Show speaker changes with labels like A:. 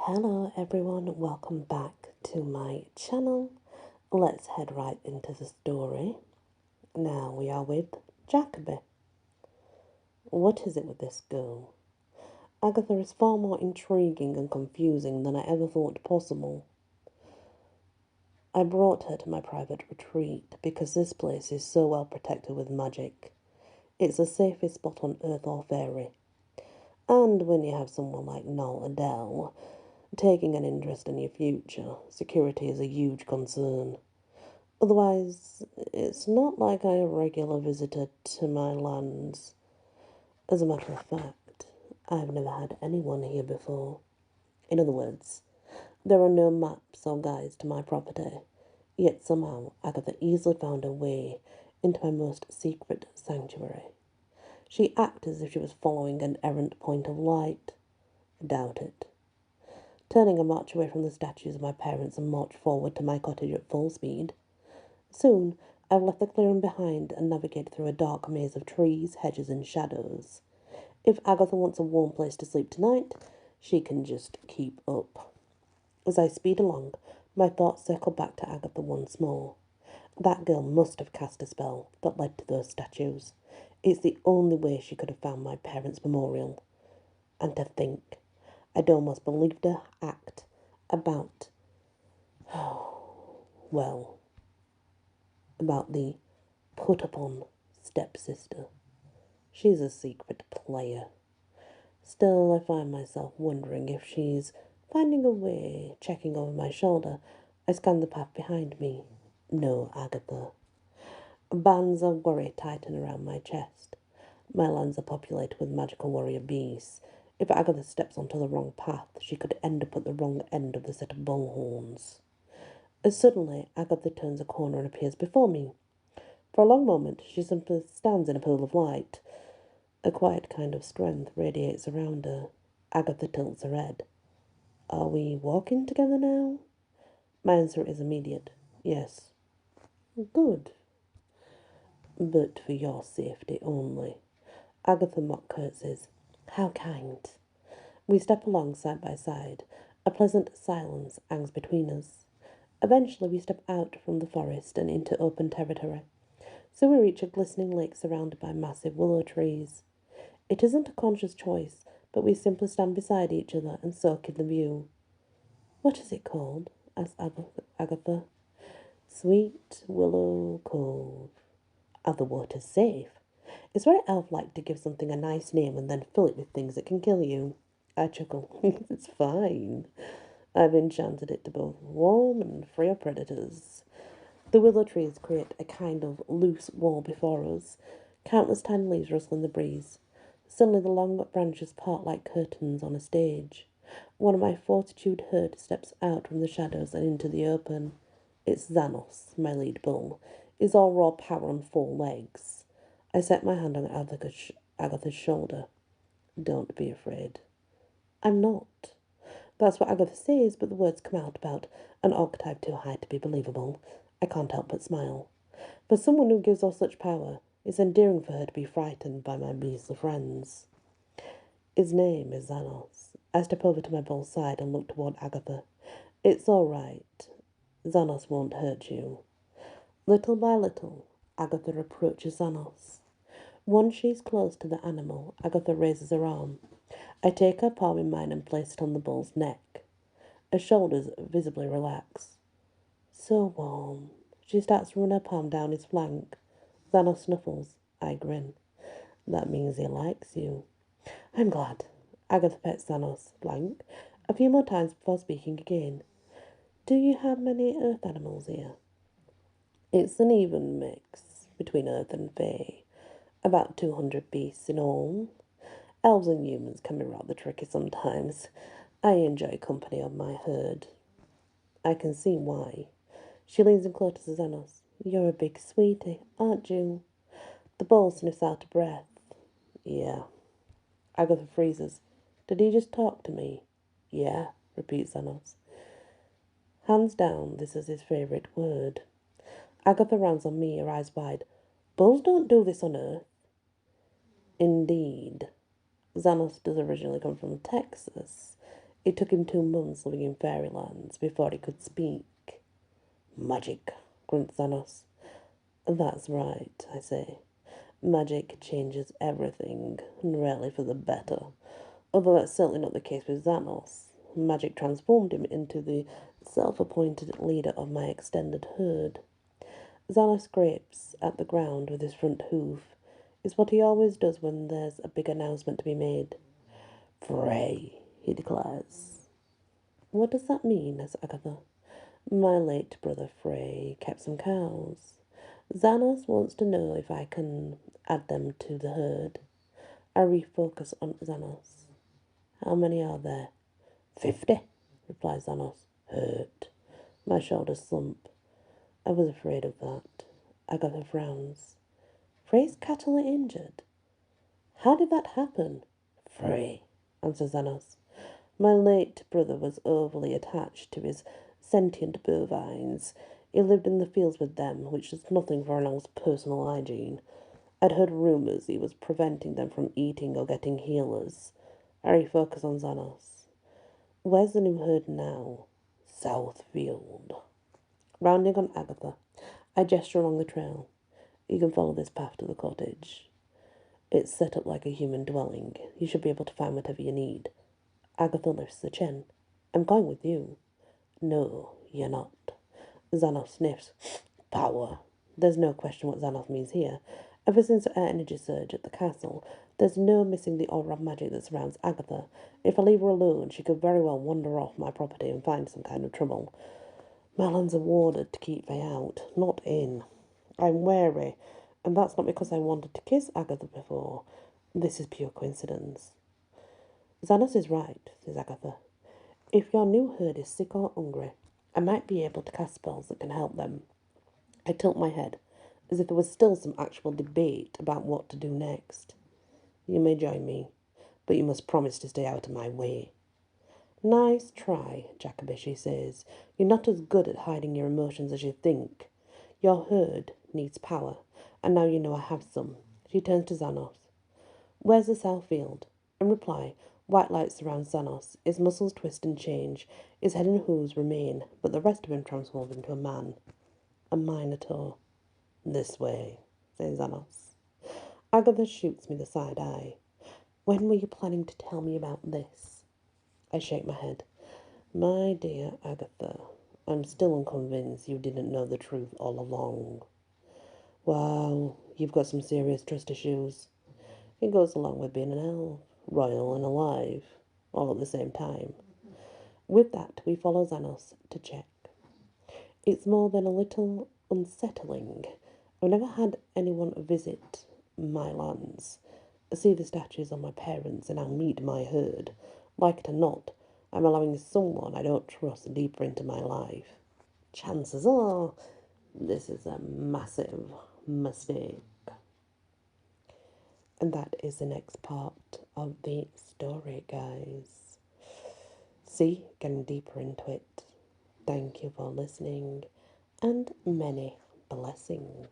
A: Hello everyone, welcome back to my channel. Let's head right into the story. Now we are with Jacoby. What is it with this girl? Agatha is far more intriguing and confusing than I ever thought possible. I brought her to my private retreat because this place is so well protected with magic. It's the safest spot on Earth or Fairy. And when you have someone like Noel Adele taking an interest in your future, security is a huge concern. Otherwise, it's not like I'm a regular visitor to my lands. As a matter of fact, I've never had anyone here before. In other words, there are no maps or guides to my property, yet somehow Agatha easily found her way into my most secret sanctuary. She acted as if she was following an errant point of light. I doubt it. Turning a march away from the statues of my parents and marched forward to my cottage at full speed. Soon, I've left the clearing behind and navigated through a dark maze of trees, hedges, and shadows. If Agatha wants a warm place to sleep tonight, she can just keep up. As I speed along, my thoughts circle back to Agatha once more. That girl must have cast a spell that led to those statues. It's the only way she could have found my parents' memorial. And to think, I'd almost believed her act about, well, about the put-upon stepsister. She's a secret player. Still, I find myself wondering if she's finding a way, checking over my shoulder. I scan the path behind me. No, Agatha. Bands of worry tighten around my chest. My lands are populated with magical warrior beasts. If Agatha steps onto the wrong path, she could end up at the wrong end of the set of bullhorns. As suddenly, Agatha turns a corner and appears before me. For a long moment, she simply stands in a pool of light. A quiet kind of strength radiates around her. Agatha tilts her head. Are we walking together now? My answer is immediate. Yes. Good. But for your safety only. Agatha mock curtsies. How kind. We step along side by side. A pleasant silence hangs between us. Eventually we step out from the forest and into open territory. So we reach a glistening lake surrounded by massive willow trees. It isn't a conscious choice, but we simply stand beside each other and soak in the view. What is it called? Asked Agatha. Sweet Willow Cove. Are the waters safe? It's very elf-like to give something a nice name and then fill it with things that can kill you. I chuckle. It's fine. I've enchanted it to both warm and free of predators. The willow trees create a kind of loose wall before us, countless tiny leaves rustle in the breeze. Suddenly the long branches part like curtains on a stage. One of my fortitude herd steps out from the shadows and into the open. It's Xanthos, my lead bull. Is all raw power on 4 legs. I set my hand on Agatha's shoulder. Don't be afraid. I'm not. That's what Agatha says, but the words come out about an octave too high to be believable. I can't help but smile. For someone who gives off such power, it's endearing for her to be frightened by my beastly friends. His name is Xanthos. I step over to my bull's side and look toward Agatha. It's all right. Xanthos won't hurt you. Little by little, Agatha approaches Xanthos. Once she's close to the animal, Agatha raises her arm. I take her palm in mine and place it on the bull's neck. Her shoulders visibly relax. So warm. She starts to run her palm down his flank. Xanthos snuffles. I grin. That means he likes you. I'm glad. Agatha pets Xanthos' flank a few more times before speaking again. Do you have many earth animals here? It's an even mix between earth and fae. About 200 beasts in all. Elves and humans can be rather tricky sometimes. I enjoy company on my herd. I can see why. She leans in close to Xanthos. You're a big sweetie, aren't you? The bull sniffs out a breath. Yeah. Agatha freezes. Did he just talk to me? Yeah, repeats Xanthos. Hands down, this is his favourite word. Agatha rounds on me, her eyes wide. Bulls don't do this on Earth. Indeed. Xanthos does originally come from Texas. It took him 2 months living in fairylands before he could speak. Magic, grunts Xanthos. That's right, I say. Magic changes everything, and rarely for the better. Although that's certainly not the case with Xanthos. Magic transformed him into the self-appointed leader of my extended herd. Xanthos scrapes at the ground with his front hoof. It's what he always does when there's a big announcement to be made. Frey, he declares. What does that mean? Asks Agatha. My late brother Frey kept some cows. Xanthos wants to know if I can add them to the herd. I refocus on Xanthos. How many are there? 50, replies Xanthos, hurt. My shoulders slump. I was afraid of that. Agatha frowns. Frey's cattle are injured. How did that happen? Frey, answers Xanthos. My late brother was overly attached to his sentient bovines. He lived in the fields with them, which is nothing for an owl's personal hygiene. I'd heard rumours he was preventing them from eating or getting healers. I refocus on Xanthos. Where's the new herd now? Southfield. Rounding on Agatha, I gesture along the trail. You can follow this path to the cottage. It's set up like a human dwelling. You should be able to find whatever you need. Agatha lifts her chin. I'm going with you. No, you're not. Xanthos sniffs. Power. There's no question what Xanthos means here. Ever since her energy surge at the castle, there's no missing the aura of magic that surrounds Agatha. If I leave her alone, she could very well wander off my property and find some kind of trouble. My lands are warded to keep me out, not in. I'm wary, and that's not because I wanted to kiss Agatha before. This is pure coincidence. Xanthos is right, says Agatha. If your new herd is sick or hungry, I might be able to cast spells that can help them. I tilt my head, as if there was still some actual debate about what to do next. You may join me, but you must promise to stay out of my way. Nice try, Jacobishi says. You're not as good at hiding your emotions as you think. Your herd needs power, and now you know I have some. She turns to Xanthos. Where's the south field? In reply, white light surrounds Xanthos. His muscles twist and change. His head and hooves remain, but the rest of him transforms into a man. A minotaur. This way, says Xanthos. Agatha shoots me the side eye. When were you planning to tell me about this? I shake my head. My dear Agatha, I'm still unconvinced you didn't know the truth all along. Wow, you've got some serious trust issues. It goes along with being an elf, royal and alive, all at the same time. With that, we follow Xanthos to check. It's more than a little unsettling. I've never had anyone visit my lands. I see the statues of my parents and I'll meet my herd. Like it or not, I'm allowing someone I don't trust deeper into my life. Chances are this is a massive mistake. And that is the next part of the story, guys. See, getting deeper into it. Thank you for listening, and many blessings.